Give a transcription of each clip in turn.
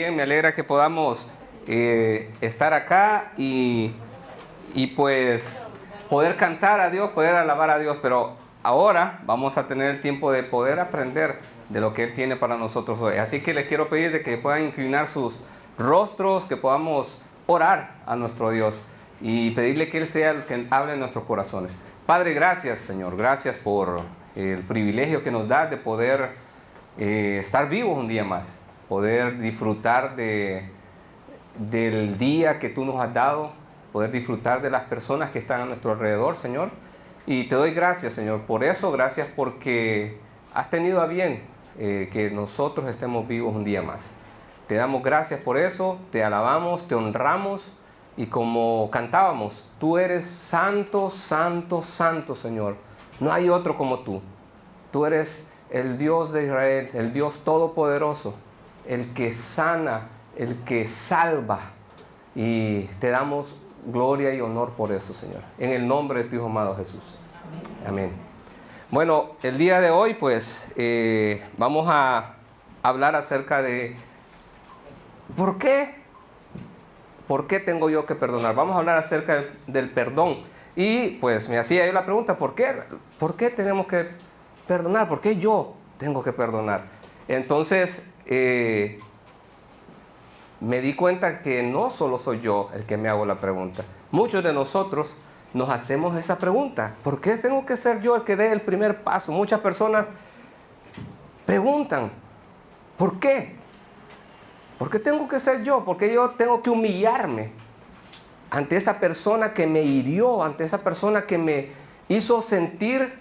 también me alegra que podamos estar acá y pues poder cantar a Dios, poder alabar a Dios, pero ahora vamos a tener el tiempo de poder aprender de lo que Él tiene para nosotros hoy. Así que les quiero pedir de que puedan inclinar sus rostros, que podamos orar a nuestro Dios y pedirle que Él sea el que hable en nuestros corazones. Padre, gracias, Señor, gracias por el privilegio que nos da de poder estar vivos un día más, poder disfrutar del día que tú nos has dado, poder disfrutar de las personas que están a nuestro alrededor, Señor. Y te doy gracias, Señor, por eso, gracias porque has tenido a bien que nosotros estemos vivos un día más. Te damos gracias por eso, te alabamos, te honramos y como cantábamos, tú eres santo, santo, santo, Señor. No hay otro como tú. Tú eres el Dios de Israel, el Dios todopoderoso, el que sana, el que salva. Y te damos gloria y honor por eso, Señor. En el nombre de tu Hijo amado Jesús. Amén. Bueno, el día de hoy, pues, vamos a hablar acerca de ¿por qué tengo yo que perdonar? Vamos a hablar acerca del perdón. Y pues me hacía yo la pregunta, ¿por qué tenemos que perdonar? ¿Por qué yo tengo que perdonar? Entonces, me di cuenta que no solo soy yo el que me hago la pregunta. Muchos de nosotros nos hacemos esa pregunta. ¿Por qué tengo que ser yo el que dé el primer paso? Muchas personas preguntan, ¿por qué? ¿Por qué tengo que ser yo? ¿Por qué yo tengo que humillarme ante esa persona que me hirió, ante esa persona que me hizo sentir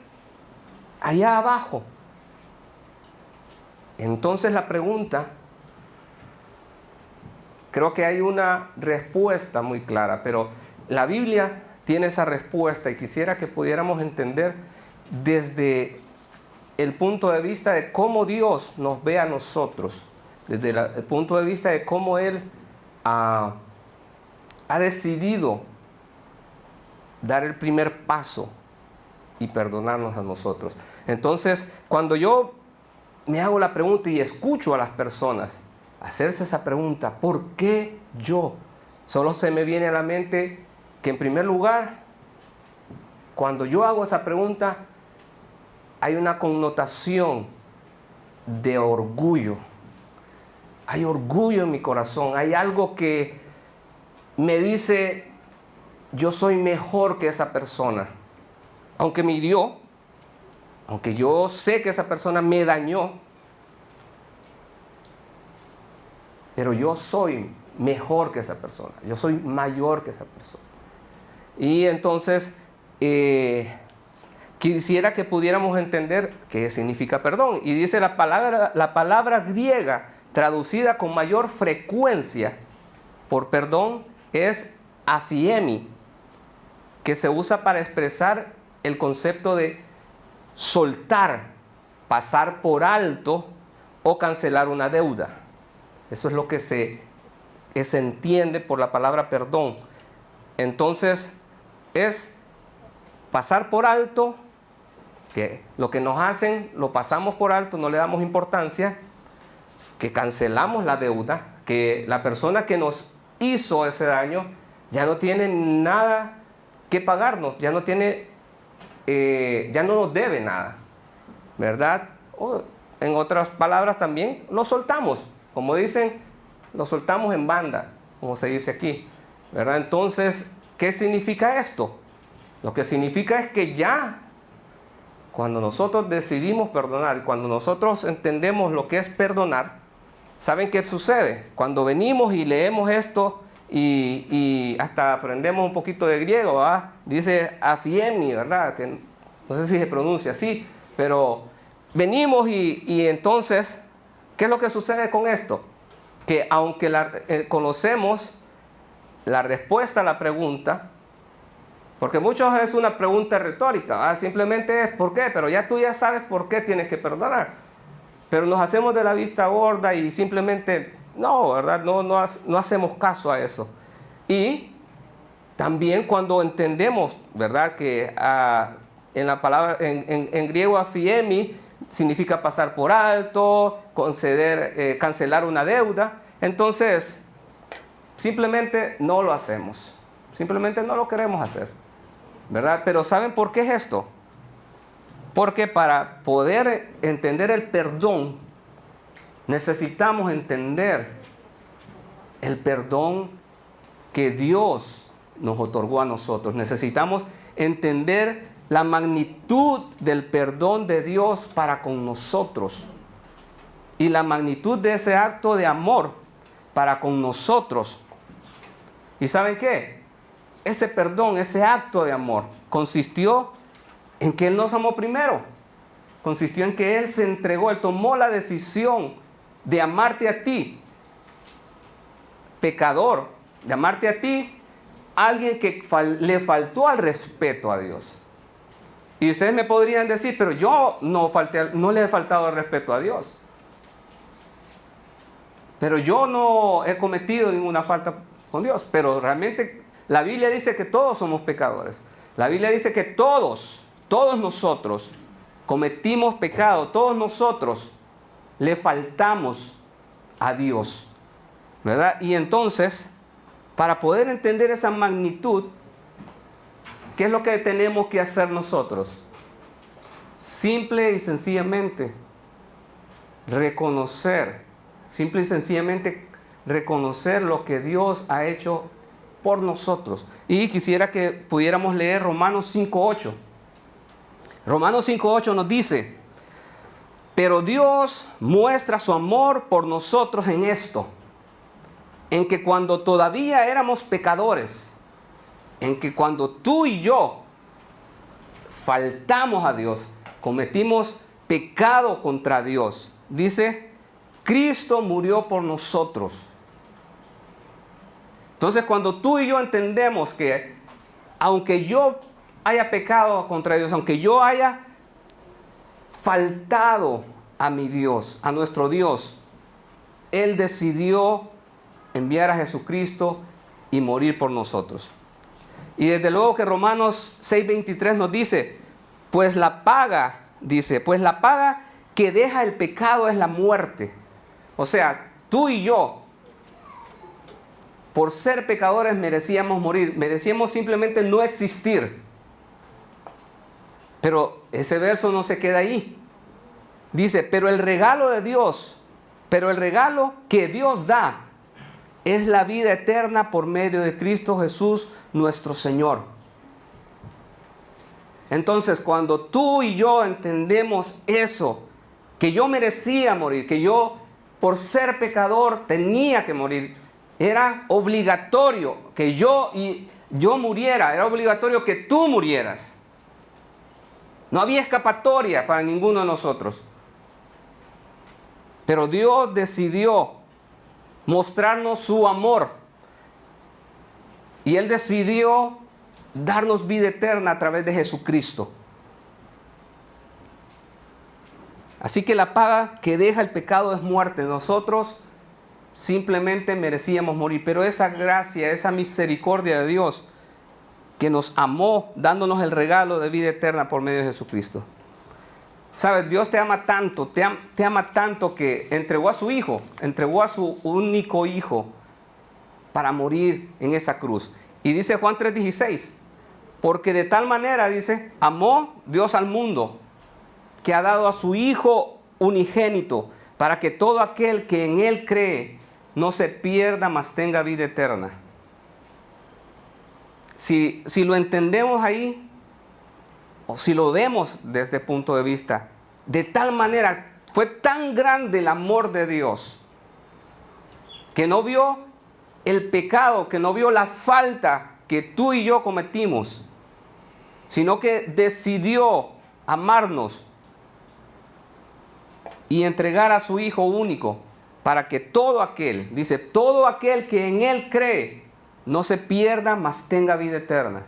allá abajo? Entonces la pregunta, creo que hay una respuesta muy clara, pero la Biblia tiene esa respuesta y quisiera que pudiéramos entender desde el punto de vista de cómo Dios nos ve a nosotros, desde el punto de vista de cómo Él ha decidido dar el primer paso y perdonarnos a nosotros. Entonces, cuando yo me hago la pregunta y escucho a las personas hacerse esa pregunta, ¿por qué yo? Solo se me viene a la mente que en primer lugar, cuando yo hago esa pregunta, hay una connotación de orgullo. Hay orgullo en mi corazón, hay algo que me dice, yo soy mejor que esa persona. Aunque me hirió, aunque yo sé que esa persona me dañó, pero yo soy mejor que esa persona, yo soy mayor que esa persona. Y entonces, quisiera que pudiéramos entender qué significa perdón. Y dice la palabra griega, traducida con mayor frecuencia por perdón, es afiemi, que se usa para expresar el concepto de soltar, pasar por alto o cancelar una deuda. Eso es lo que se entiende por la palabra perdón. Entonces, es pasar por alto, que lo que nos hacen lo pasamos por alto, no le damos importancia, que cancelamos la deuda, que la persona que nos hizo ese daño ya no tiene nada que pagarnos, ya no nos debe nada, ¿verdad? O, en otras palabras también, lo soltamos, como dicen, lo soltamos en banda, como se dice aquí, ¿verdad? Entonces, ¿qué significa esto? Lo que significa es que ya, cuando nosotros decidimos perdonar, cuando nosotros entendemos lo que es perdonar, ¿saben qué sucede? Cuando venimos y leemos esto y hasta aprendemos un poquito de griego, ¿verdad? Dice afiemi, ¿verdad? Que no sé si se pronuncia así, pero venimos y entonces, ¿qué es lo que sucede con esto? Que aunque conocemos la respuesta a la pregunta, porque muchos es una pregunta retórica, ¿verdad? Simplemente es ¿por qué? Pero ya tú ya sabes por qué tienes que perdonar. Pero nos hacemos de la vista gorda y simplemente, no, ¿verdad? No hacemos caso a eso. Y también cuando entendemos, ¿verdad? Que en la palabra, en griego afiemi, significa pasar por alto, conceder, cancelar una deuda. Entonces, simplemente no lo hacemos. Simplemente no lo queremos hacer, ¿verdad? Pero ¿saben por qué es esto? Porque para poder entender el perdón, necesitamos entender el perdón que Dios nos otorgó a nosotros. Necesitamos entender la magnitud del perdón de Dios para con nosotros y la magnitud de ese acto de amor para con nosotros. ¿Y saben qué? Ese perdón, ese acto de amor consistió en que Él nos amó primero. Consistió en que Él se entregó, Él tomó la decisión de amarte a ti, pecador, de amarte a ti, alguien que le faltó al respeto a Dios. Y ustedes me podrían decir, pero yo no le he faltado al respeto a Dios. Pero yo no he cometido ninguna falta con Dios. Pero realmente la Biblia dice que todos somos pecadores. La Biblia dice que todos nosotros cometimos pecado, todos nosotros le faltamos a Dios, ¿verdad? Y entonces, para poder entender esa magnitud, ¿qué es lo que tenemos que hacer nosotros? Simple y sencillamente reconocer lo que Dios ha hecho por nosotros. Y quisiera que pudiéramos leer Romanos 5:8. Romanos 5:8 nos dice: pero Dios muestra su amor por nosotros en esto, en que cuando todavía éramos pecadores, en que cuando tú y yo faltamos a Dios, cometimos pecado contra Dios, dice, Cristo murió por nosotros. Entonces, cuando tú y yo entendemos que aunque yo haya pecado contra Dios, aunque yo haya faltado a mi Dios, a nuestro Dios, Él decidió enviar a Jesucristo y morir por nosotros. Y desde luego que Romanos 6:23 nos dice, pues la paga que deja el pecado es la muerte. O sea, tú y yo, por ser pecadores merecíamos morir, merecíamos simplemente no existir. Pero ese verso no se queda ahí. Dice, pero el regalo que Dios da es la vida eterna por medio de Cristo Jesús nuestro Señor. Entonces, cuando tú y yo entendemos eso, que yo merecía morir, que yo por ser pecador tenía que morir, era obligatorio que yo muriera, era obligatorio que tú murieras. No había escapatoria para ninguno de nosotros. Pero Dios decidió mostrarnos su amor. Y Él decidió darnos vida eterna a través de Jesucristo. Así que la paga que deja el pecado es muerte. Nosotros simplemente merecíamos morir. Pero esa gracia, esa misericordia de Dios que nos amó dándonos el regalo de vida eterna por medio de Jesucristo. ¿Sabes? Dios te ama tanto, te ama tanto que entregó a su Hijo, entregó a su único Hijo para morir en esa cruz. Y dice Juan 3:16, porque de tal manera, dice, amó Dios al mundo, que ha dado a su Hijo unigénito, para que todo aquel que en Él cree no se pierda, mas tenga vida eterna. Si lo entendemos ahí, o si lo vemos desde este punto de vista, de tal manera, fue tan grande el amor de Dios, que no vio el pecado, que no vio la falta que tú y yo cometimos, sino que decidió amarnos y entregar a su Hijo único, para que todo aquel, dice, todo aquel que en Él cree, no se pierda, mas tenga vida eterna.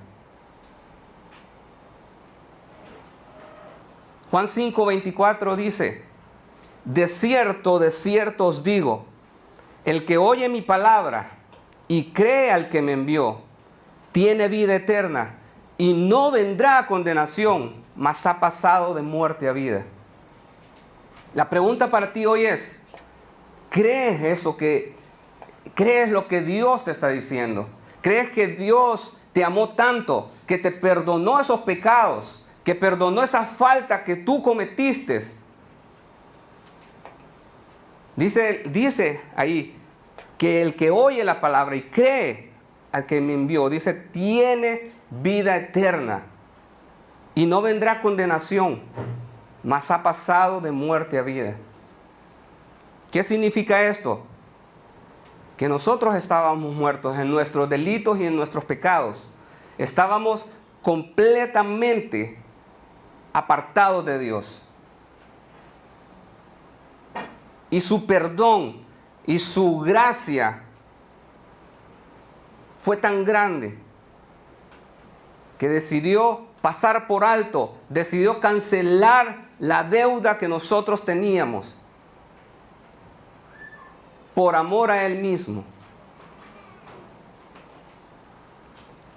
Juan 5:24 dice, de cierto os digo, el que oye mi palabra y cree al que me envió, tiene vida eterna y no vendrá a condenación, mas ha pasado de muerte a vida. La pregunta para ti hoy es, ¿crees eso que ¿Crees lo que Dios te está diciendo? ¿Crees que Dios te amó tanto, que te perdonó esos pecados, que perdonó esas faltas que tú cometiste? Dice ahí que el que oye la palabra y cree al que me envió, dice, tiene vida eterna y no vendrá condenación, mas ha pasado de muerte a vida. ¿Qué significa esto? Que nosotros estábamos muertos en nuestros delitos y en nuestros pecados. Estábamos completamente apartados de Dios. Y su perdón y su gracia fue tan grande que decidió pasar por alto, decidió cancelar la deuda que nosotros teníamos por amor a Él mismo.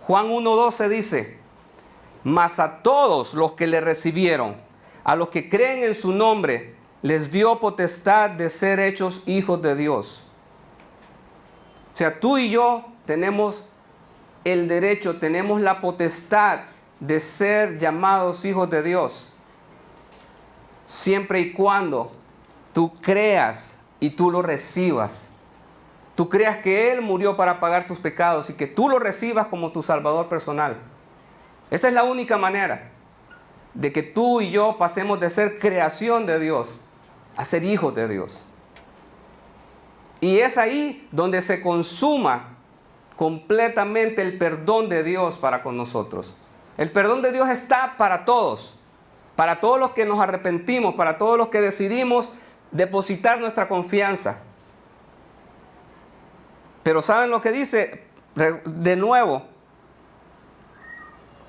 Juan 1:12 dice, mas a todos los que le recibieron, a los que creen en su nombre, les dio potestad de ser hechos hijos de Dios. O sea, tú y yo tenemos el derecho, tenemos la potestad de ser llamados hijos de Dios, siempre y cuando tú creas y tú lo recibas. Tú creas que Él murió para pagar tus pecados y que tú lo recibas como tu Salvador personal. Esa es la única manera de que tú y yo pasemos de ser creación de Dios a ser hijos de Dios. Y es ahí donde se consuma completamente el perdón de Dios para con nosotros. El perdón de Dios está para todos los que nos arrepentimos, para todos los que decidimos depositar nuestra confianza. Pero ¿saben lo que dice? De nuevo,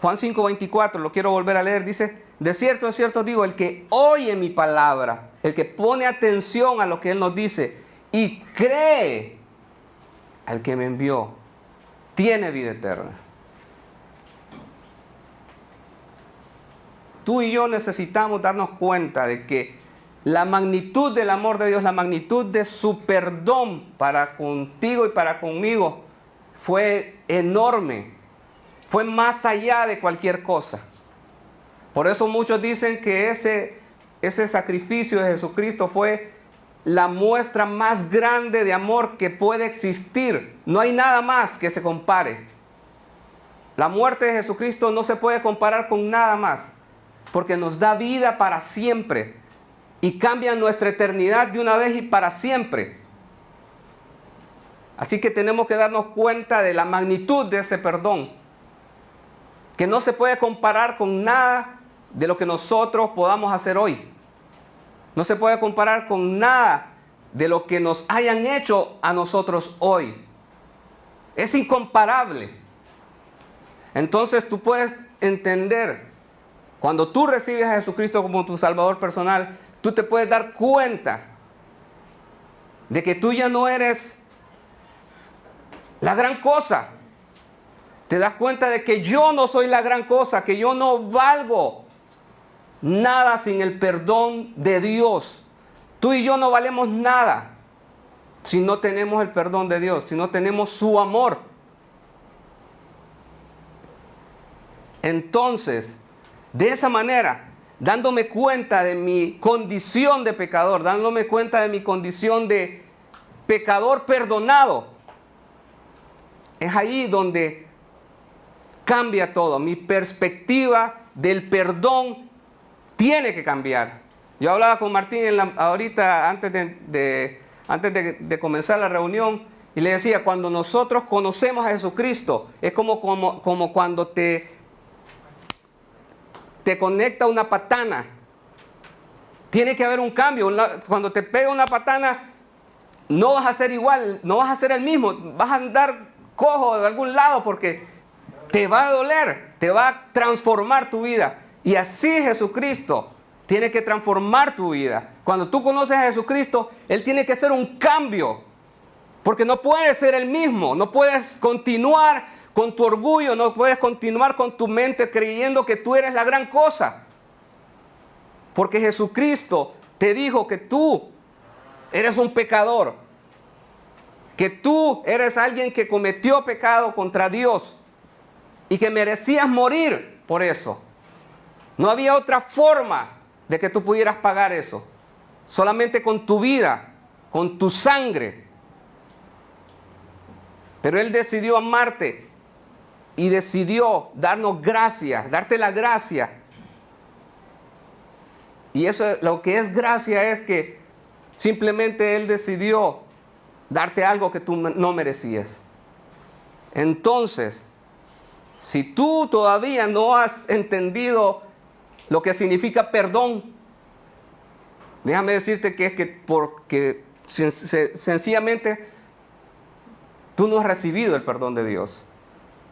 Juan 5:24, lo quiero volver a leer, dice, de cierto digo, el que oye mi palabra, el que pone atención a lo que Él nos dice y cree al que me envió, tiene vida eterna. Tú y yo necesitamos darnos cuenta de que la magnitud del amor de Dios, la magnitud de su perdón para contigo y para conmigo fue enorme. Fue más allá de cualquier cosa. Por eso muchos dicen que ese sacrificio de Jesucristo fue la muestra más grande de amor que puede existir. No hay nada más que se compare. La muerte de Jesucristo no se puede comparar con nada más, porque nos da vida para siempre y cambia nuestra eternidad de una vez y para siempre. Así que tenemos que darnos cuenta de la magnitud de ese perdón, que no se puede comparar con nada de lo que nosotros podamos hacer hoy. No se puede comparar con nada de lo que nos hayan hecho a nosotros hoy. Es incomparable. Entonces tú puedes entender, cuando tú recibes a Jesucristo como tu Salvador personal, tú te puedes dar cuenta de que tú ya no eres la gran cosa. Te das cuenta de que yo no soy la gran cosa, que yo no valgo nada sin el perdón de Dios. Tú y yo no valemos nada si no tenemos el perdón de Dios, si no tenemos su amor. Entonces, de esa manera, dándome cuenta de mi condición de pecador, dándome cuenta de mi condición de pecador perdonado, es ahí donde cambia todo. Mi perspectiva del perdón tiene que cambiar. Yo hablaba con Martín ahorita, antes de comenzar la reunión, y le decía, cuando nosotros conocemos a Jesucristo, es como cuando te conecta una patana. Tiene que haber un cambio. Cuando te pega una patana, no vas a ser igual, no vas a ser el mismo, vas a andar cojo de algún lado porque te va a doler, te va a transformar tu vida. Y así Jesucristo tiene que transformar tu vida. Cuando tú conoces a Jesucristo, Él tiene que hacer un cambio, porque no puedes ser el mismo, no puedes continuar con tu orgullo, no puedes continuar con tu mente creyendo que tú eres la gran cosa. Porque Jesucristo te dijo que tú eres un pecador que tú eres alguien que cometió pecado contra Dios y que merecías morir por eso. No había otra forma de que tú pudieras pagar eso. Solamente con tu vida, con tu sangre. Pero Él decidió amarte y decidió darnos gracia, darte la gracia. Y eso, lo que es gracia es que simplemente Él decidió darte algo que tú no merecías. Entonces, si tú todavía no has entendido lo que significa perdón, déjame decirte que es que porque sencillamente tú no has recibido el perdón de Dios.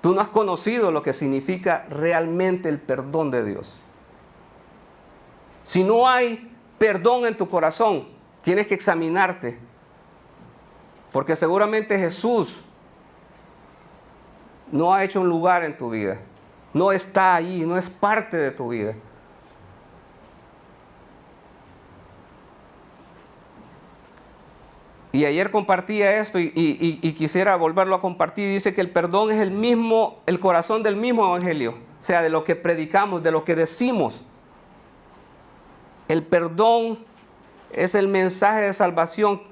Tú no has conocido lo que significa realmente el perdón de Dios. Si no hay perdón en tu corazón, tienes que examinarte. Porque seguramente Jesús no ha hecho un lugar en tu vida. No está ahí, no es parte de tu vida. Y ayer compartía esto y quisiera volverlo a compartir. Dice que el perdón es el corazón del mismo evangelio. O sea, de lo que predicamos, de lo que decimos. El perdón es el mensaje de salvación.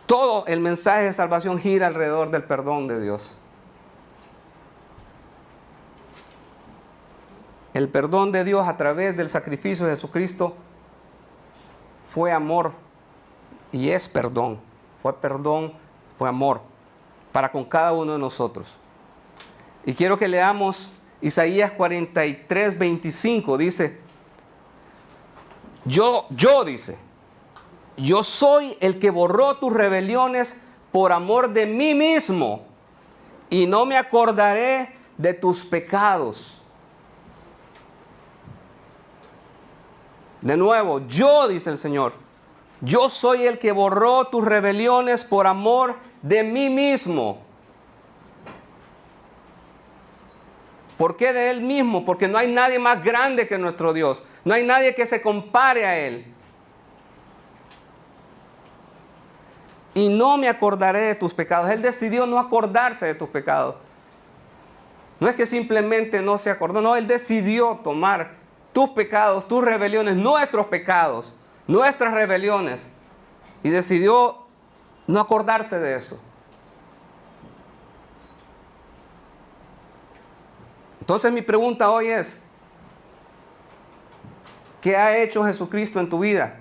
Todo el mensaje de salvación gira alrededor del perdón de Dios. El perdón de Dios a través del sacrificio de Jesucristo fue amor y es perdón. Fue perdón, fue amor para con cada uno de nosotros. Y quiero que leamos Isaías 43, 25. Dice, dice, yo soy el que borró tus rebeliones por amor de mí mismo y no me acordaré de tus pecados. De nuevo, dice el Señor, yo soy el que borró tus rebeliones por amor de mí mismo. ¿Por qué de Él mismo? Porque no hay nadie más grande que nuestro Dios. No hay nadie que se compare a Él. Y no me acordaré de tus pecados. Él decidió no acordarse de tus pecados. No es que simplemente no se acordó. No, Él decidió tomar tus pecados, tus rebeliones, nuestros pecados, nuestras rebeliones. Y decidió no acordarse de eso. Entonces mi pregunta hoy es, ¿qué ha hecho Jesucristo en tu vida?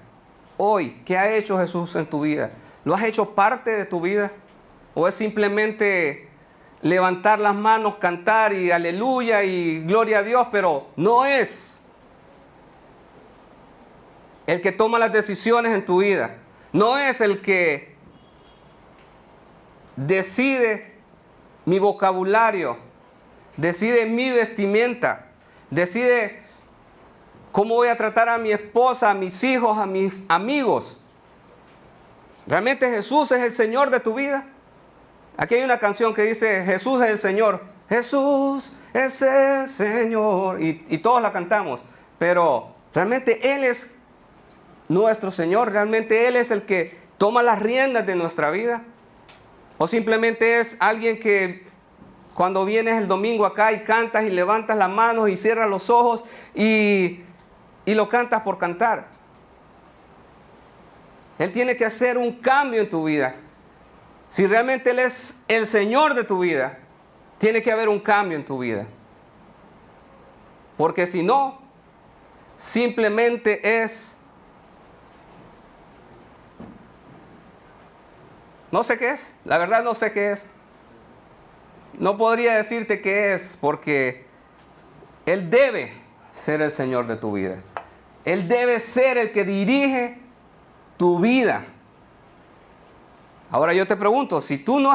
Hoy, ¿qué ha hecho Jesús en tu vida? ¿Lo has hecho parte de tu vida? ¿O es simplemente levantar las manos, cantar y aleluya y gloria a Dios, pero no es el que toma las decisiones en tu vida? No es el que decide mi vocabulario, decide mi vestimenta, decide cómo voy a tratar a mi esposa, a mis hijos, a mis amigos. ¿Realmente Jesús es el Señor de tu vida? Aquí hay una canción que dice, Jesús es el Señor. Jesús es el Señor. Y todos la cantamos. Pero realmente Él es nuestro Señor. Realmente Él es el que toma las riendas de nuestra vida. O simplemente es alguien que cuando vienes el domingo acá y cantas y levantas las manos y cierras los ojos y lo cantas por cantar. Él tiene que hacer un cambio en tu vida. Si realmente Él es el Señor de tu vida, tiene que haber un cambio en tu vida. Porque si no, simplemente es, no sé qué es, la verdad no sé qué es. No podría decirte qué es, porque Él debe ser el Señor de tu vida. Él debe ser el que dirige tu vida. Ahora yo te pregunto, si tú no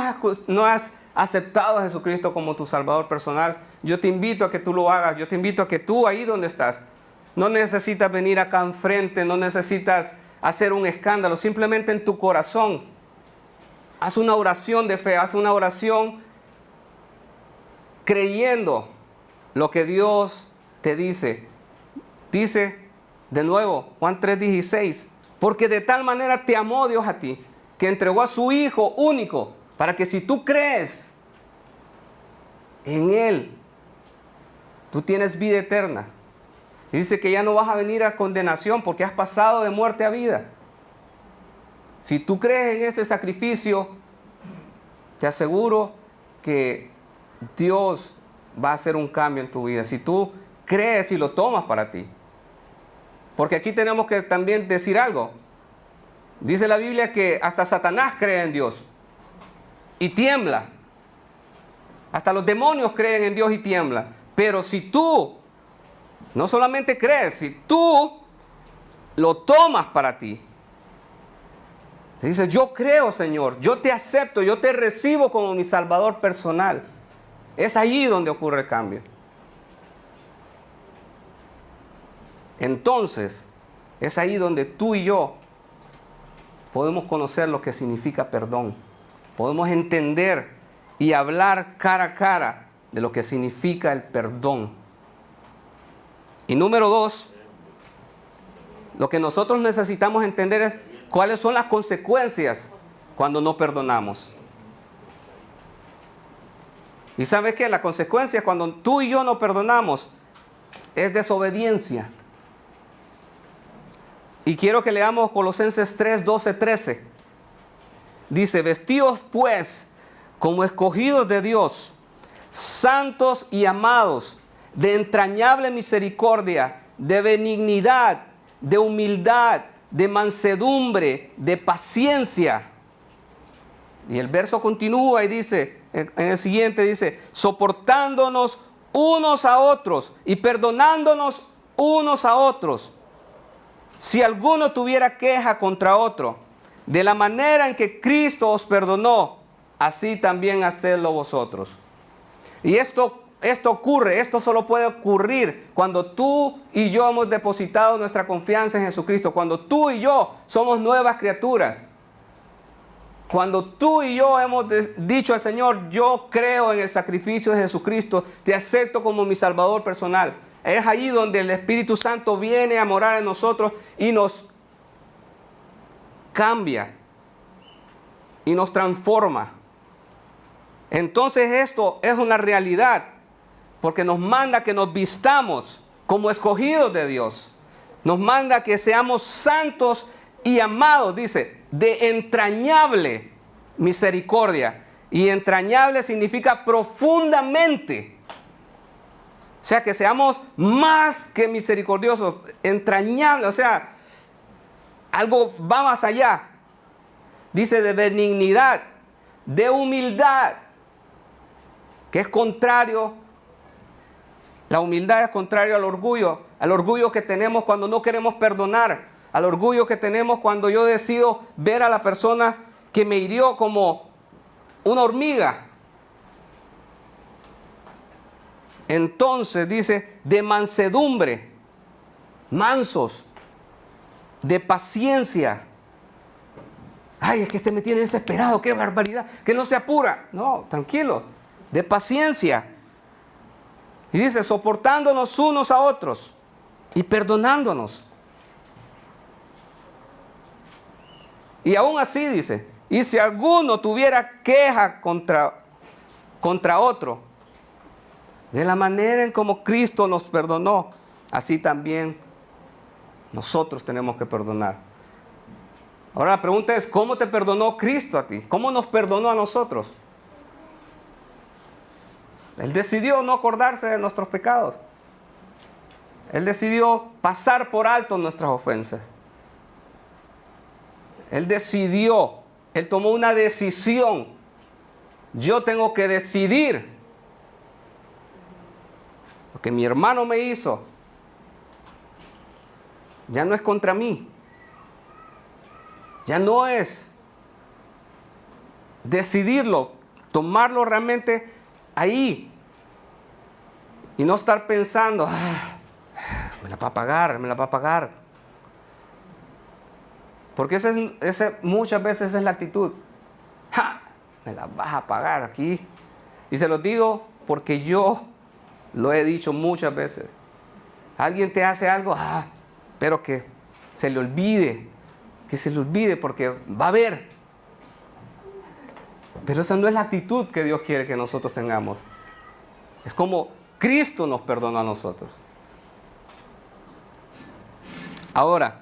has aceptado a Jesucristo como tu Salvador personal, yo te invito a que tú lo hagas. Yo te invito a que tú ahí donde estás, no necesitas venir acá enfrente, no necesitas hacer un escándalo, simplemente en tu corazón. Haz una oración de fe, haz una oración creyendo lo que Dios te dice. Dice de nuevo Juan 3:16, porque de tal manera te amó Dios a ti, que entregó a su Hijo único, Para que si tú crees en Él, tú tienes vida eterna. Y dice que ya no vas a venir a condenación porque has pasado de muerte a vida. Si tú crees en ese sacrificio, te aseguro que Dios va a hacer un cambio en tu vida. Si tú crees y lo tomas para ti. Porque aquí tenemos que también decir algo. Dice la Biblia que hasta Satanás cree en Dios y tiembla. Hasta los demonios creen en Dios y tiemblan. Pero si tú no solamente crees, si tú lo tomas para ti, dices, yo creo, Señor, yo te acepto, yo te recibo como mi Salvador personal. Es allí donde ocurre el cambio. Entonces, es ahí donde tú y yo podemos conocer lo que significa perdón. Podemos entender y hablar cara a cara de lo que significa el perdón. Y número 2, lo que nosotros necesitamos entender es cuáles son las consecuencias cuando no perdonamos. ¿Y sabes qué? La consecuencia cuando tú y yo no perdonamos es desobediencia. Y quiero que leamos Colosenses 3, 12, 13. Dice, vestíos pues como escogidos de Dios, santos y amados, de entrañable misericordia, de benignidad, de humildad, de mansedumbre, de paciencia. Y el verso continúa y dice, en el siguiente dice, soportándonos unos a otros y perdonándonos unos a otros. Si alguno tuviera queja contra otro, de la manera en que Cristo os perdonó, así también hacedlo vosotros. Y esto ocurre, esto solo puede ocurrir cuando tú y yo hemos depositado nuestra confianza en Jesucristo, cuando tú y yo somos nuevas criaturas. Cuando tú y yo hemos dicho al Señor, yo creo en el sacrificio de Jesucristo, te acepto como mi Salvador personal. Es allí donde el Espíritu Santo viene a morar en nosotros y nos cambia y nos transforma. Entonces esto es una realidad, porque nos manda que nos vistamos como escogidos de Dios. Nos manda que seamos santos y amados, dice, de entrañable misericordia. Y entrañable significa profundamente. O sea, que seamos más que misericordiosos, entrañable, o sea, algo va más allá. Dice de benignidad, de humildad, que es contrario. La humildad es contrario al orgullo que tenemos cuando no queremos perdonar, al orgullo que tenemos cuando yo decido ver a la persona que me hirió como una hormiga. Entonces dice de mansedumbre, mansos, de paciencia. Ay, es que este me tiene desesperado, qué barbaridad, que no se apura. No, tranquilo, de paciencia. Y dice, soportándonos unos a otros y perdonándonos. Y aún así dice, y si alguno tuviera queja contra otro, de la manera en como Cristo nos perdonó, así también nosotros tenemos que perdonar. Ahora la pregunta es, ¿cómo te perdonó Cristo a ti? ¿Cómo nos perdonó a nosotros? Él decidió no acordarse de nuestros pecados. Él decidió pasar por alto nuestras ofensas. Él tomó una decisión. Yo tengo que decidir. Lo que mi hermano me hizo, ya no es contra mí. Ya no es decidirlo, tomarlo realmente ahí. Y no estar pensando, me la va a pagar. Porque muchas veces es la actitud. Me la vas a pagar aquí. Y se lo digo porque yo lo he dicho muchas veces. Alguien te hace algo, pero que se le olvide. Que se le olvide porque va a ver. Pero esa no es la actitud que Dios quiere que nosotros tengamos. Es como Cristo nos perdonó a nosotros. Ahora,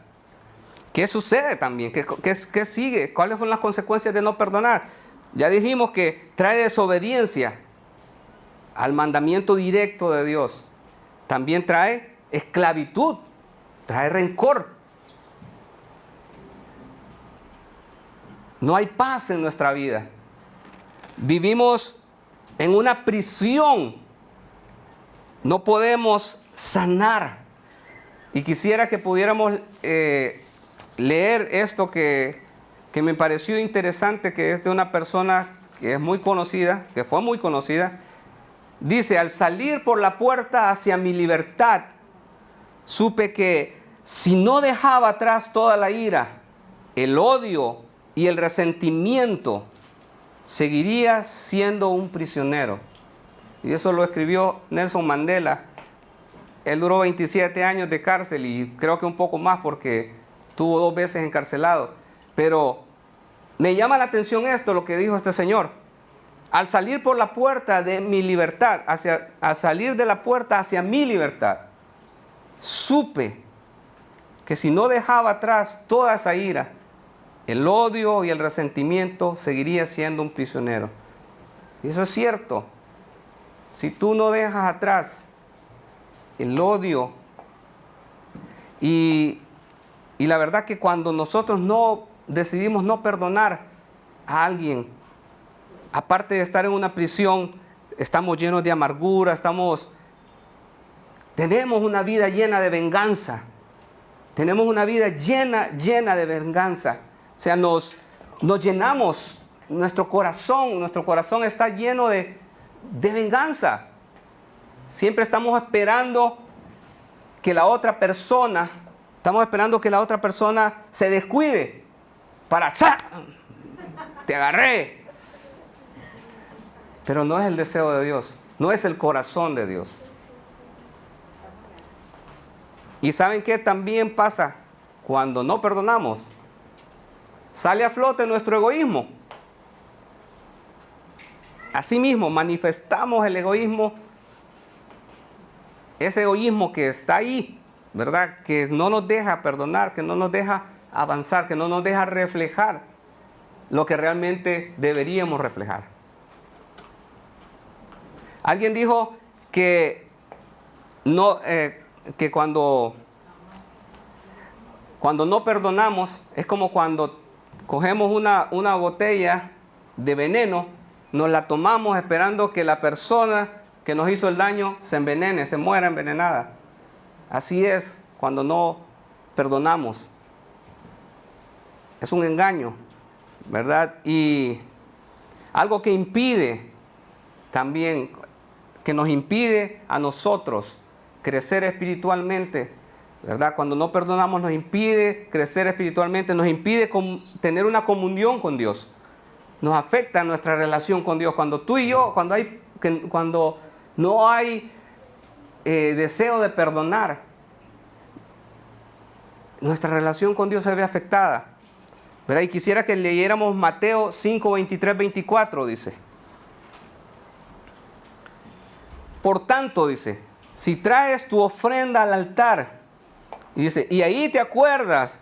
¿qué sucede también? ¿Qué sigue? ¿Cuáles son las consecuencias de no perdonar? Ya dijimos que trae desobediencia al mandamiento directo de Dios. También trae esclavitud, trae rencor. No hay paz en nuestra vida. Vivimos en una prisión. No podemos sanar. Y quisiera que pudiéramos leer esto que me pareció interesante, que es de una persona que es muy conocida, que fue muy conocida. Dice: al salir por la puerta hacia mi libertad, supe que si no dejaba atrás toda la ira, el odio y el resentimiento, seguiría siendo un prisionero. Y eso lo escribió Nelson Mandela. Él duró 27 años de cárcel y creo que un poco más porque tuvo 2 veces encarcelado. Pero me llama la atención esto, lo que dijo este señor. Al salir por la puerta de mi libertad, al salir de la puerta hacia mi libertad, supe que si no dejaba atrás toda esa ira, el odio y el resentimiento, seguiría siendo un prisionero. Y eso es cierto. Si tú no dejas atrás el odio y la verdad que cuando nosotros no decidimos no perdonar a alguien, aparte de estar en una prisión, estamos llenos de amargura, tenemos una vida llena de venganza. Tenemos una vida llena de venganza. O sea, nos llenamos, nuestro corazón está lleno de venganza. Siempre estamos esperando que la otra persona se descuide para ¡cha! Te agarré. Pero no es el deseo de Dios, no es el corazón de Dios. ¿Y saben qué también pasa cuando no perdonamos? Sale a flote nuestro egoísmo. Asimismo, manifestamos el egoísmo, ese egoísmo que está ahí, ¿verdad? Que no nos deja perdonar, que no nos deja avanzar, que no nos deja reflejar lo que realmente deberíamos reflejar. Alguien dijo que cuando no perdonamos es como cuando cogemos una botella de veneno, nos la tomamos esperando que la persona que nos hizo el daño se envenene, se muera envenenada. Así es cuando no perdonamos. Es un engaño, ¿verdad? Y algo que impide también, que nos impide a nosotros crecer espiritualmente, ¿verdad? Cuando no perdonamos nos impide crecer espiritualmente, nos impide tener una comunión con Dios. Nos afecta nuestra relación con Dios. Cuando tú y yo, cuando no hay deseo de perdonar, nuestra relación con Dios se ve afectada, ¿verdad? Y quisiera que leyéramos Mateo 5, 23, 24, dice. Por tanto, dice, si traes tu ofrenda al altar, y dice, y ahí te acuerdas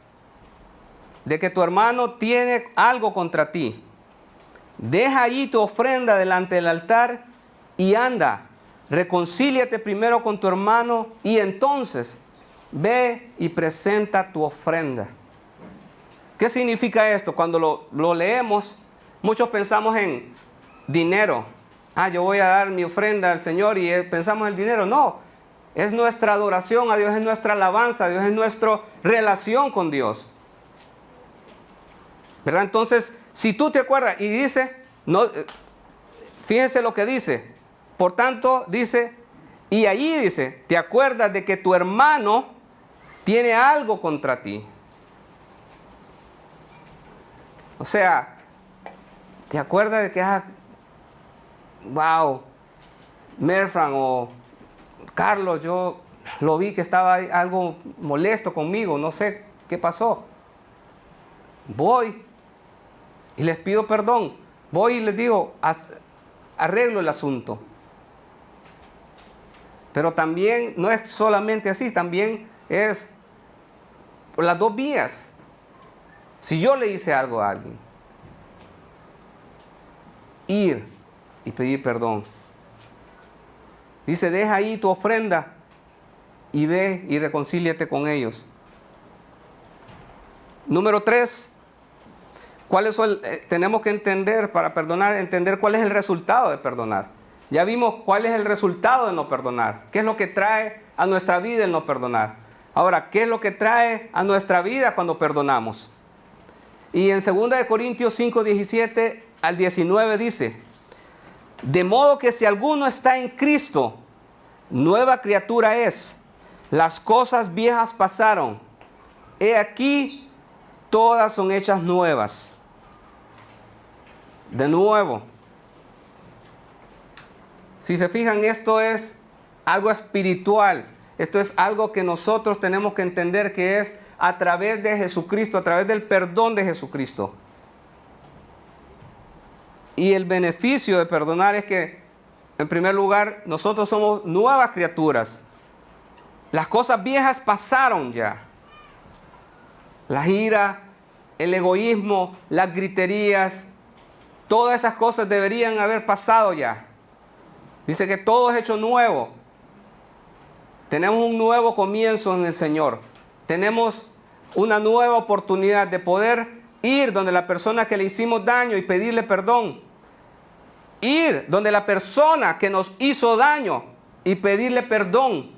de que tu hermano tiene algo contra ti, deja allí tu ofrenda delante del altar y anda, reconcíliate primero con tu hermano y entonces ve y presenta tu ofrenda. ¿Qué significa esto? Cuando lo leemos, muchos pensamos en dinero. Yo voy a dar mi ofrenda al Señor y pensamos en el dinero. No, es nuestra adoración a Dios, es nuestra alabanza a Dios, es nuestra relación con Dios, ¿verdad? Entonces, si tú te acuerdas y dice, fíjense lo que dice. Por tanto, dice, y allí dice, te acuerdas de que tu hermano tiene algo contra ti. O sea, te acuerdas de que, wow, Merfran o Carlos, yo lo vi que estaba algo molesto conmigo, no sé qué pasó. Voy y les pido perdón. voy y les digo, arreglo el asunto. Pero también no es solamente así, también es por las dos vías. Si yo le hice algo a alguien, ir y pedir perdón. Dice, deja ahí tu ofrenda y ve y reconcíliate con ellos. Número 3, tenemos que entender para perdonar, entender cuál es el resultado de perdonar. Ya vimos cuál es el resultado de no perdonar. ¿Qué es lo que trae a nuestra vida el no perdonar? Ahora, ¿qué es lo que trae a nuestra vida cuando perdonamos? Y en 2 Corintios 5, 17 al 19 dice, de modo que si alguno está en Cristo, nueva criatura es. Las cosas viejas pasaron. He aquí, todas son hechas nuevas. De nuevo. Si se fijan, esto es algo espiritual. Esto es algo que nosotros tenemos que entender que es a través de Jesucristo, a través del perdón de Jesucristo. Y el beneficio de perdonar es que, en primer lugar, nosotros somos nuevas criaturas. Las cosas viejas pasaron ya. La ira, el egoísmo, las griterías, todas esas cosas deberían haber pasado ya. Dice que todo es hecho nuevo. Tenemos un nuevo comienzo en el Señor. Tenemos una nueva oportunidad de poder ir donde la persona que le hicimos daño y pedirle perdón. Ir donde la persona que nos hizo daño y pedirle perdón.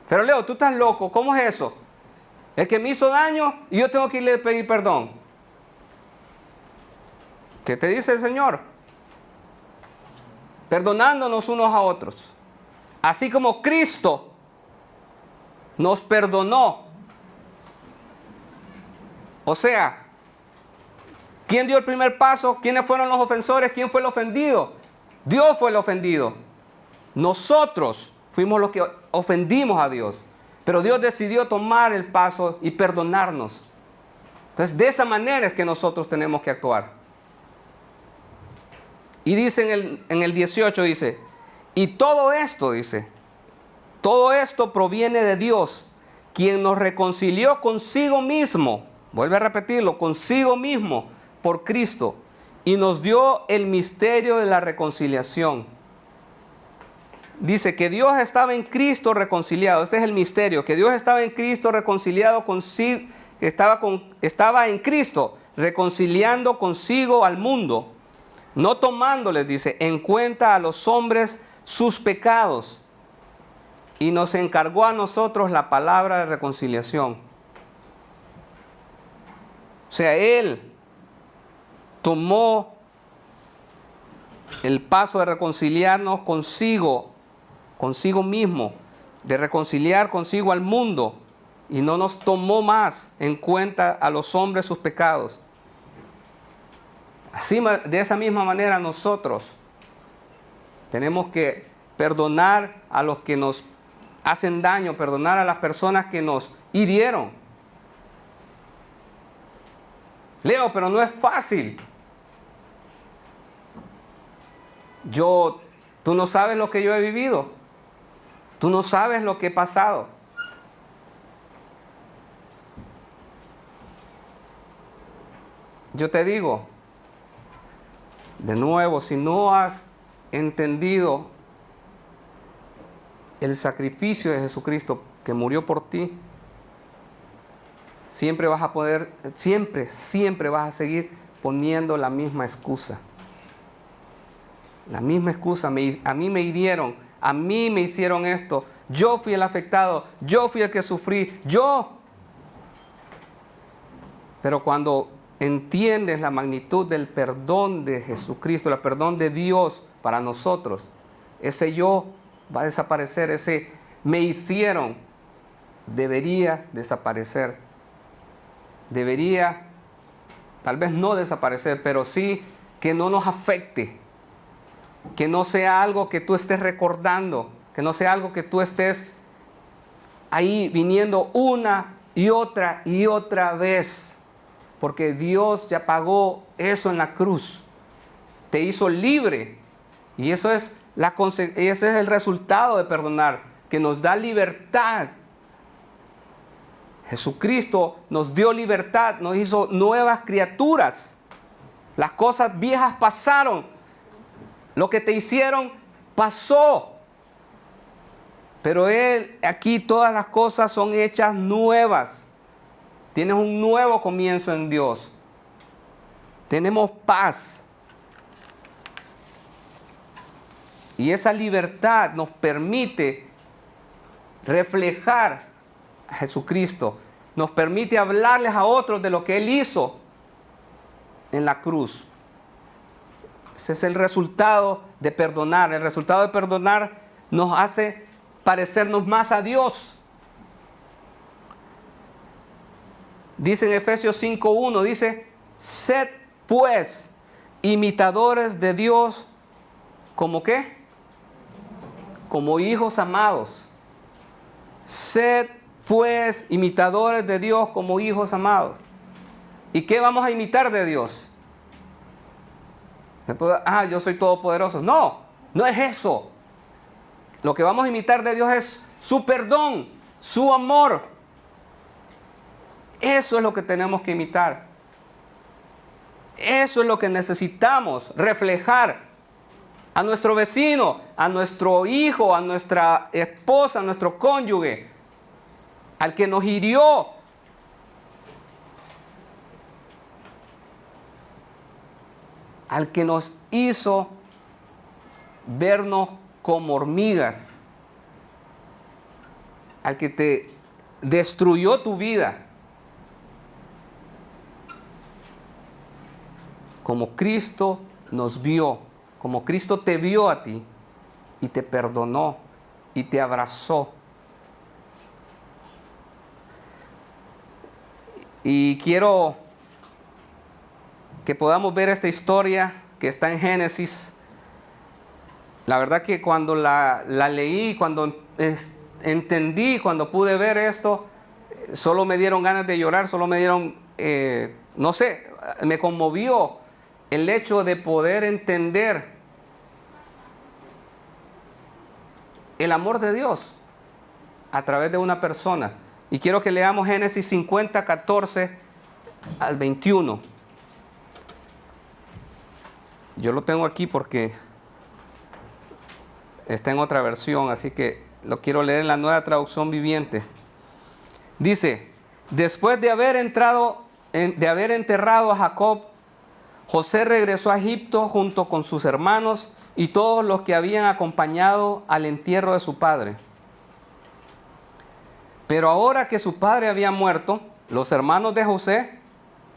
Pero Leo, tú estás loco, ¿cómo es eso? El que me hizo daño y yo tengo que irle a pedir perdón. ¿Qué te dice el Señor? Perdonándonos unos a otros. Así como Cristo nos perdonó. O sea, ¿quién dio el primer paso? ¿Quiénes fueron los ofensores? ¿Quién fue el ofendido? Dios fue el ofendido. Nosotros fuimos los que ofendimos a Dios. Pero Dios decidió tomar el paso y perdonarnos. Entonces, de esa manera es que nosotros tenemos que actuar. Y dice en el 18, dice, y todo esto, dice, todo esto proviene de Dios, quien nos reconcilió consigo mismo, vuelve a repetirlo, consigo mismo, por Cristo, y nos dio el misterio de la reconciliación. Dice que Dios estaba en Cristo reconciliado, este es el misterio, que Dios estaba en Cristo reconciliado consigo, estaba en Cristo reconciliando consigo al mundo, no tomándoles, dice, en cuenta a los hombres sus pecados, y nos encargó a nosotros la palabra de reconciliación. O sea, Él tomó el paso de reconciliarnos consigo mismo, de reconciliar consigo al mundo, y no nos tomó más en cuenta a los hombres sus pecados. Así, de esa misma manera nosotros tenemos que perdonar a los que nos hacen daño, perdonar a las personas que nos hirieron. Leo, pero no es fácil. Tú no sabes lo que yo he vivido. Tú no sabes lo que he pasado. Yo te digo, de nuevo, si no has entendido el sacrificio de Jesucristo que murió por ti, siempre vas a seguir poniendo la misma excusa. La misma excusa, a mí me hirieron, a mí me hicieron esto, yo fui el afectado, yo fui el que sufrí, yo. Pero cuando entiendes la magnitud del perdón de Jesucristo, el perdón de Dios para nosotros, ese yo va a desaparecer, ese me hicieron debería desaparecer. Debería, tal vez no desaparecer, pero sí que no nos afecte, que no sea algo que tú estés recordando, que no sea algo que tú estés ahí viniendo una y otra vez. porque Dios ya pagó eso en la cruz. Te hizo libre. Y ese es el resultado de perdonar, que nos da libertad. Jesucristo nos dio libertad, nos hizo nuevas criaturas. Las cosas viejas pasaron. Lo que te hicieron pasó. Pero aquí todas las cosas son hechas nuevas. Tienes un nuevo comienzo en Dios. Tenemos paz. Y esa libertad nos permite reflejar a Jesucristo. Nos permite hablarles a otros de lo que Él hizo en la cruz. Ese es el resultado de perdonar. El resultado de perdonar nos hace parecernos más a Dios. Dice en Efesios 5:1, dice, sed pues imitadores de Dios, ¿como qué? Como hijos amados. Sed pues imitadores de Dios como hijos amados. ¿Y qué vamos a imitar de Dios? Yo soy todopoderoso. No, no es eso. Lo que vamos a imitar de Dios es su perdón, su amor. Eso es lo que tenemos que imitar. Eso es lo que necesitamos reflejar a nuestro vecino, a nuestro hijo, a nuestra esposa, a nuestro cónyuge, al que nos hirió. Al que nos hizo vernos como hormigas, al que te destruyó tu vida. Como Cristo nos vio, como Cristo te vio a ti y te perdonó y te abrazó. Y quiero que podamos ver esta historia que está en Génesis. La verdad que cuando la leí, cuando entendí, cuando pude ver esto, solo me dieron ganas de llorar, solo me dieron, no sé, me conmovió el hecho de poder entender el amor de Dios a través de una persona. Y quiero que leamos Génesis 50, 14 al 21. Yo lo tengo aquí porque está en otra versión, así que lo quiero leer en la Nueva Traducción Viviente. Dice, después de haber enterrado a Jacob, José regresó a Egipto junto con sus hermanos y todos los que habían acompañado al entierro de su padre. Pero ahora que su padre había muerto, los hermanos de José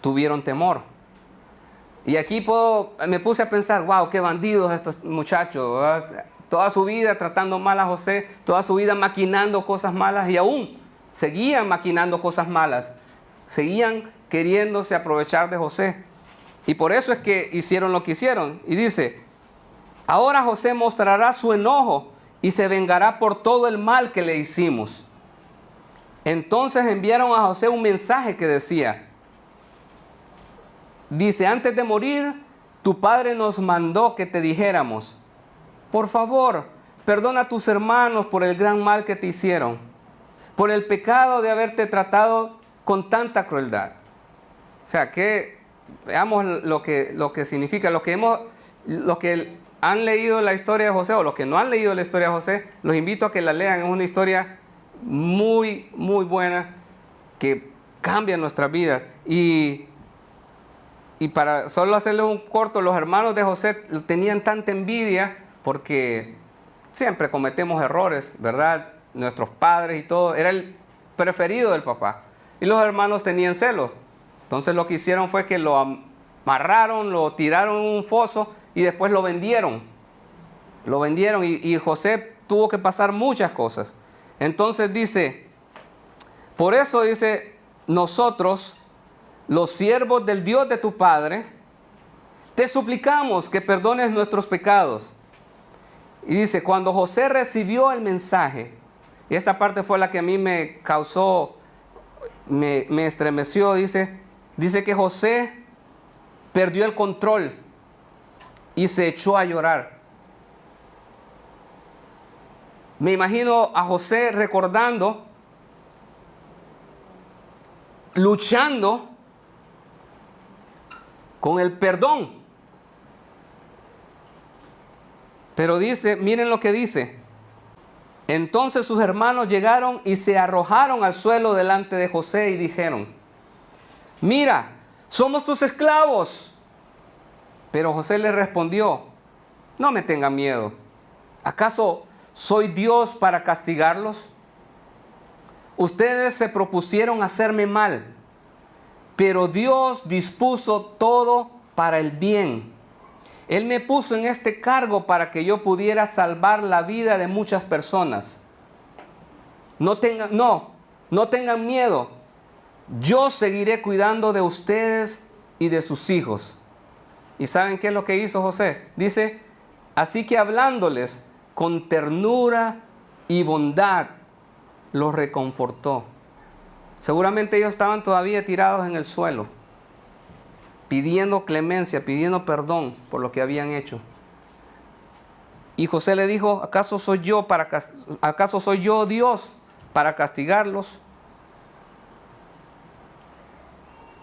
tuvieron temor. Y aquí me puse a pensar, wow, qué bandidos estos muchachos, ¿verdad? Toda su vida tratando mal a José, toda su vida maquinando cosas malas y aún seguían maquinando cosas malas, seguían queriéndose aprovechar de José. Y por eso es que hicieron lo que hicieron. Y dice, ahora José mostrará su enojo y se vengará por todo el mal que le hicimos. Entonces enviaron a José un mensaje que decía, dice, antes de morir, tu padre nos mandó que te dijéramos, por favor, perdona a tus hermanos por el gran mal que te hicieron, por el pecado de haberte tratado con tanta crueldad. O sea, que veamos lo que significa, lo que han leído la historia de José o los que no han leído la historia de José, los invito a que la lean. Es una historia muy, muy buena que cambia nuestras vidas. Y para solo hacerles un corto, los hermanos de José tenían tanta envidia porque siempre cometemos errores, ¿verdad? Nuestros padres y todo, era el preferido del papá. Y los hermanos tenían celos. Entonces lo que hicieron fue que lo amarraron, lo tiraron en un foso y después lo vendieron. Lo vendieron y José tuvo que pasar muchas cosas. Entonces dice, por eso dice, nosotros, los siervos del Dios de tu Padre, te suplicamos que perdones nuestros pecados. Y dice, cuando José recibió el mensaje, y esta parte fue la que a mí me causó, me estremeció, dice, dice que José perdió el control y se echó a llorar. Me imagino a José recordando, luchando con el perdón. Pero dice, miren lo que dice. Entonces sus hermanos llegaron y se arrojaron al suelo delante de José y dijeron: mira, somos tus esclavos. Pero José les respondió: no me tengan miedo. ¿Acaso soy Dios para castigarlos? Ustedes se propusieron hacerme mal, pero Dios dispuso todo para el bien. Él me puso en este cargo para que yo pudiera salvar la vida de muchas personas. No tengan miedo. Yo seguiré cuidando de ustedes y de sus hijos. ¿Y saben qué es lo que hizo José? Dice, así que hablándoles con ternura y bondad, los reconfortó. Seguramente ellos estaban todavía tirados en el suelo, pidiendo clemencia, pidiendo perdón por lo que habían hecho. Y José le dijo: ¿acaso soy yo Dios para castigarlos?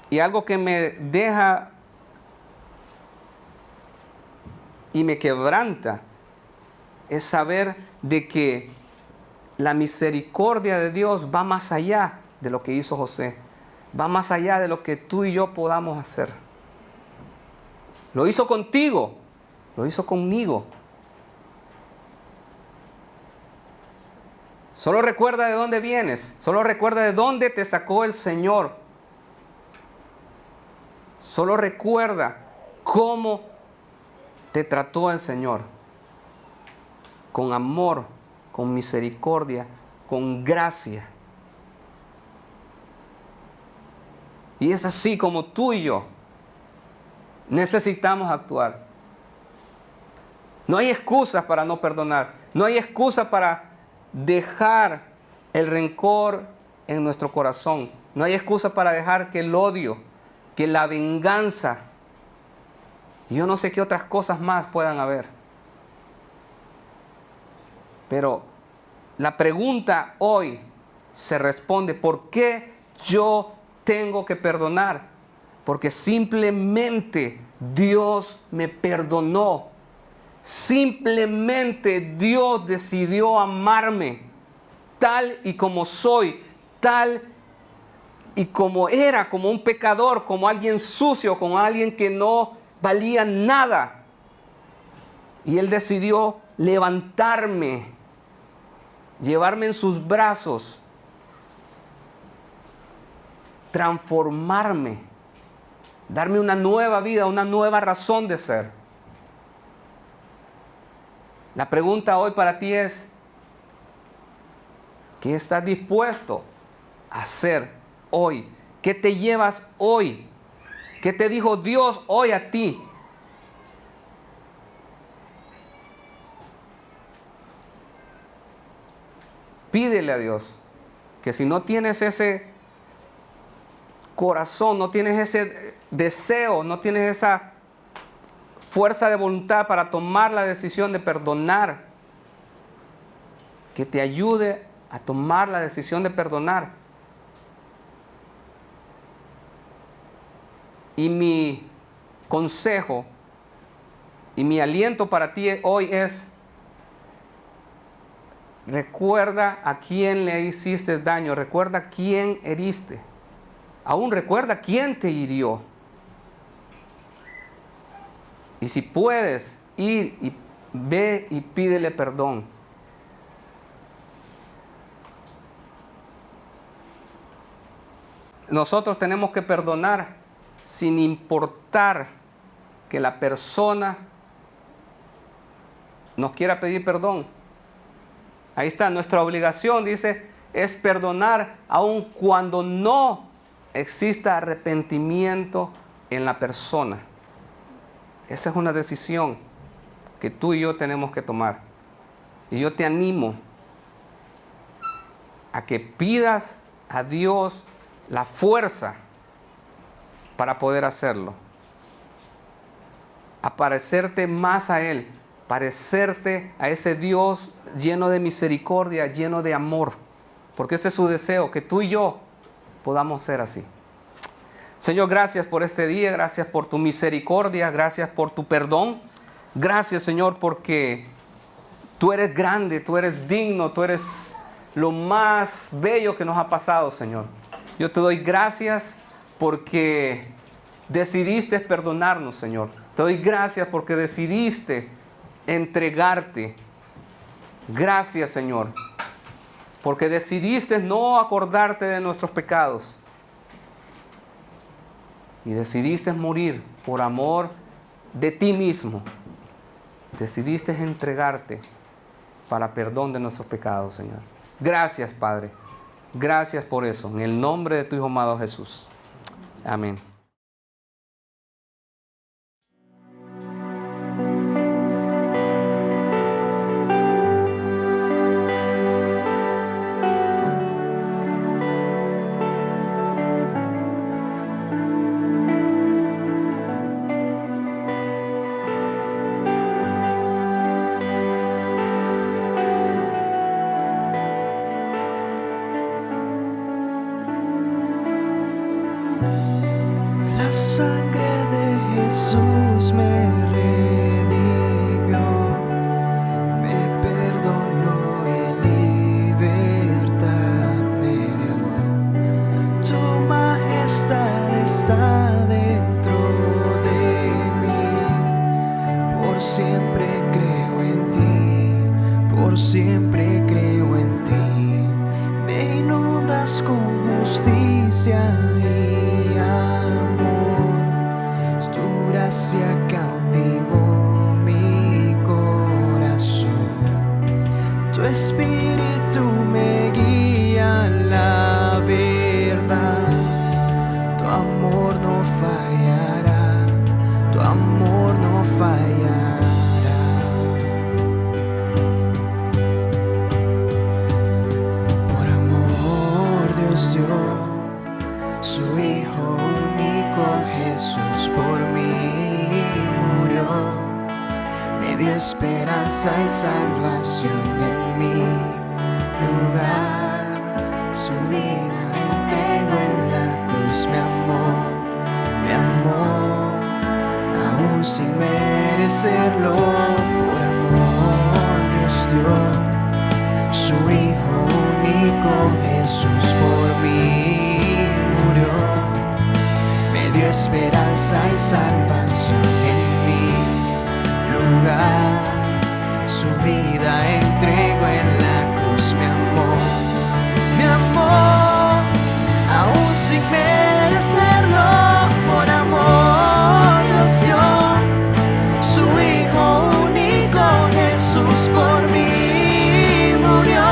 Y algo que me deja y me quebranta es saber de que la misericordia de Dios va más allá de lo que hizo José. Va más allá de lo que tú y yo podamos hacer. Lo hizo contigo, lo hizo conmigo. Solo recuerda de dónde vienes, solo recuerda de dónde te sacó el Señor. Solo recuerda cómo te trató el Señor. Con amor, con misericordia, con gracia. Y es así como tú y yo necesitamos actuar. No hay excusas para no perdonar. No hay excusa para dejar el rencor en nuestro corazón. No hay excusa para dejar que el odio, que la venganza, y yo no sé qué otras cosas más puedan haber. Pero la pregunta hoy se responde: ¿por qué yo tengo que perdonar? Porque simplemente Dios me perdonó. Simplemente Dios decidió amarme tal y como soy, tal y como era, como un pecador, como alguien sucio, como alguien que no valía nada. Y Él decidió levantarme, llevarme en sus brazos, transformarme, darme una nueva vida, una nueva razón de ser. La pregunta hoy para ti es: ¿qué estás dispuesto a hacer hoy? ¿Qué te llevas hoy? ¿Qué te dijo Dios hoy a ti? Pídele a Dios que si no tienes ese corazón, no tienes ese deseo, no tienes esa fuerza de voluntad para tomar la decisión de perdonar, que te ayude a tomar la decisión de perdonar. Y mi consejo y mi aliento para ti hoy es: recuerda a quién le hiciste daño, recuerda quién heriste, aún recuerda quién te hirió. Y si puedes ir y ve y pídele perdón. Nosotros tenemos que perdonar sin importar que la persona nos quiera pedir perdón. Ahí está, nuestra obligación, dice, es perdonar aun cuando no exista arrepentimiento en la persona. Esa es una decisión que tú y yo tenemos que tomar. Y yo te animo a que pidas a Dios la fuerza para poder hacerlo. A parecerte más a Él, parecerte a ese Dios lleno de misericordia, lleno de amor, porque ese es su deseo, que tú y yo podamos ser así. Señor, gracias por este día, gracias por tu misericordia, gracias por tu perdón. Gracias, Señor, porque tú eres grande, tú eres digno, tú eres lo más bello que nos ha pasado, Señor. Yo te doy gracias porque decidiste perdonarnos, Señor. Te doy gracias porque decidiste entregarte. Gracias, Señor, porque decidiste no acordarte de nuestros pecados. Y decidiste morir por amor de ti mismo. Decidiste entregarte para perdón de nuestros pecados, Señor. Gracias, Padre. Gracias por eso. En el nombre de tu Hijo amado Jesús. Amén. La sangre de Jesús me redimió, me perdonó y libertad me dio. Tu majestad está dentro de mí, por siempre creo en ti, por siempre creo en ti. Me inundas con justicia y amor, tu gracia cautivó mi corazón, tu espíritu me guía a la verdad, tu amor no fallará, tu amor no fallará. Por amor Dios dio su Hijo único, Jesús por mí murió, me dio esperanza y salvación en mi lugar. Su vida entregó en la cruz, me amó, aún sin merecerlo. Por amor Dios dio su Hijo único, Jesús por mí murió, me dio esperanza y salvación en mi lugar. Su vida entregó en la cruz, me amó, aún sin merecerlo. Por amor Dios dio su Hijo único, Jesús por mí murió,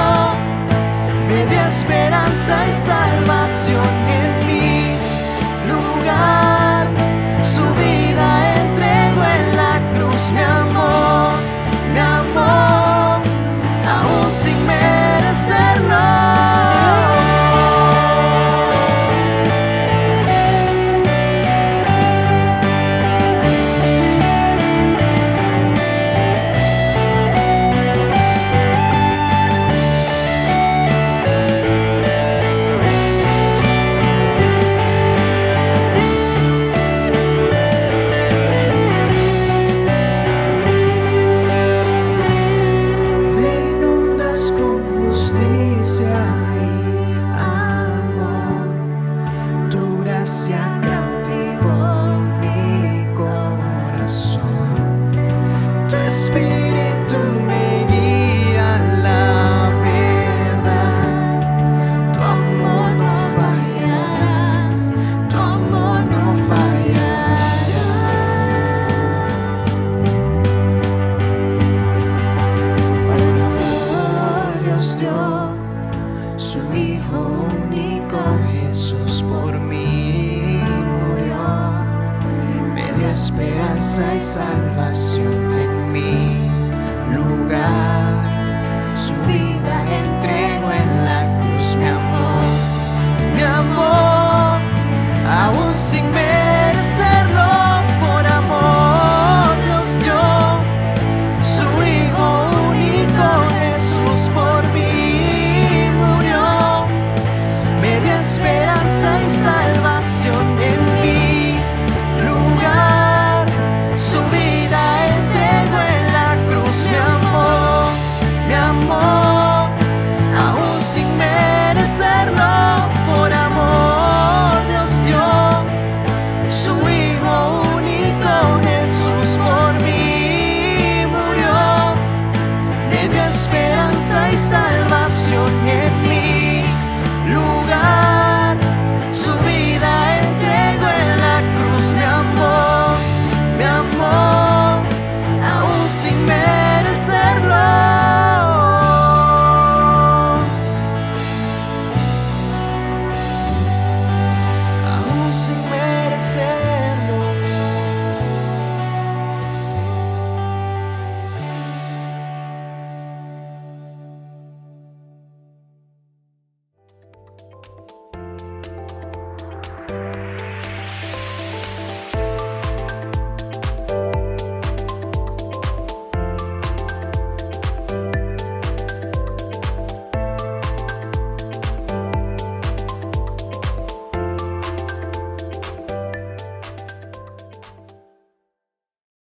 me dio esperanza y salvación en mi lugar. Su vida entregó en la cruz, me amó, aún sin merecerlo. Su Hijo único, Jesús por mí murió, me dio esperanza y salvación en mi lugar. Su vida